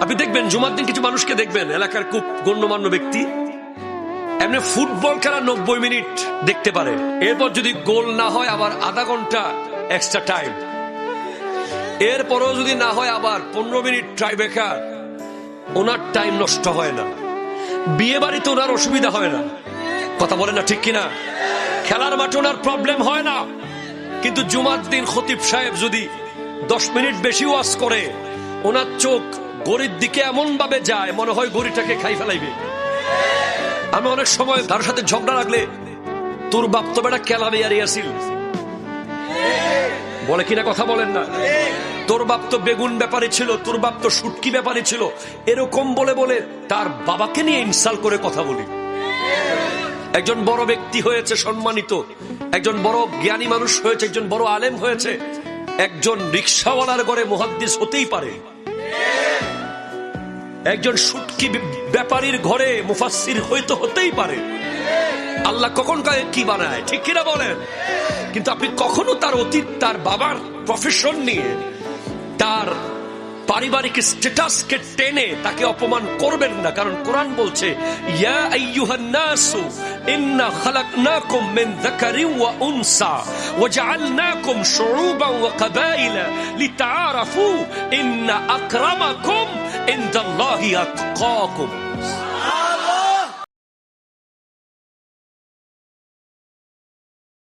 আপনি দেখবেন জুমার দিন কিছু মানুষকে দেখবেন, এলাকার খুব গণ্যমান্য ব্যক্তি, এমনি ফুটবল খেলা 90 মিনিট দেখতে পারে, এরপর যদি গোল না হয় আবার আধা ঘন্টা এক্সট্রা টাইম, এরপরও যদি না হয় আবার 15 মিনিট ট্রাই ব্রেকার। ওনার টাইম নষ্ট হয় না, বিয়ে বাড়িতে ওনার অসুবিধা হয় না, কথা বলেন না ঠিক কিনা? খেলার মাঠে ওনার প্রবলেম হয় না। কিন্তু জুমার দিন খতিব সাহেব যদি 10 মিনিট বেশি ওয়াজ করে, ওনার চোখ গড়ির দিকে এমন ভাবে যায় মনে হয় গড়িটাকে খাই ফেলাইবে। আমি অনেক সময় তার সাথে ঝগড়া লাগলে, তোর বাপ তো বেটা কেলাবে আর ইয়াসিল বলে কিনা, কথা বলেন না? তোর বাপ তো বেগুন ব্যাপারী ছিল, তোর বাপ তো শুটকি ব্যাপারী ছিল, এরকম বলে বলে তার বাবাকে নিয়ে ইনসাল করে কথা বলি। একজন বড় ব্যক্তি হয়েছে, সম্মানিত একজন বড় জ্ঞানী মানুষ হয়েছে, একজন বড় আলেম হয়েছে, একজন রিকশাওয়ালার ঘরে মুহাদ্দিস হতেই পারে, একজন শুটকি ব্যাপারীর ঘরে মুফাসসির হতেই পারে। আল্লাহ কখন কি বানায়, ঠিক কিনা বলেন? কিন্তু আপনি কখনো তার অতীত, তার বাবার প্রফেশন নিয়ে, তার পারিবারিক স্ট্যাটাসকে টেনে তাকে অপমান করবেন না। কারণ কোরআন বলছে, ইয়া আইয়ুহান নাসু ইন্না খালাকনাকুম মিন যাকারিন ওয়া উনসা ওয়া জাআলনাকুম শুউবান ওয়া কাবাইলা লিতাআরাফু ইন্না আকরামাকুম ইনদাল্লাহি আতকাকুম।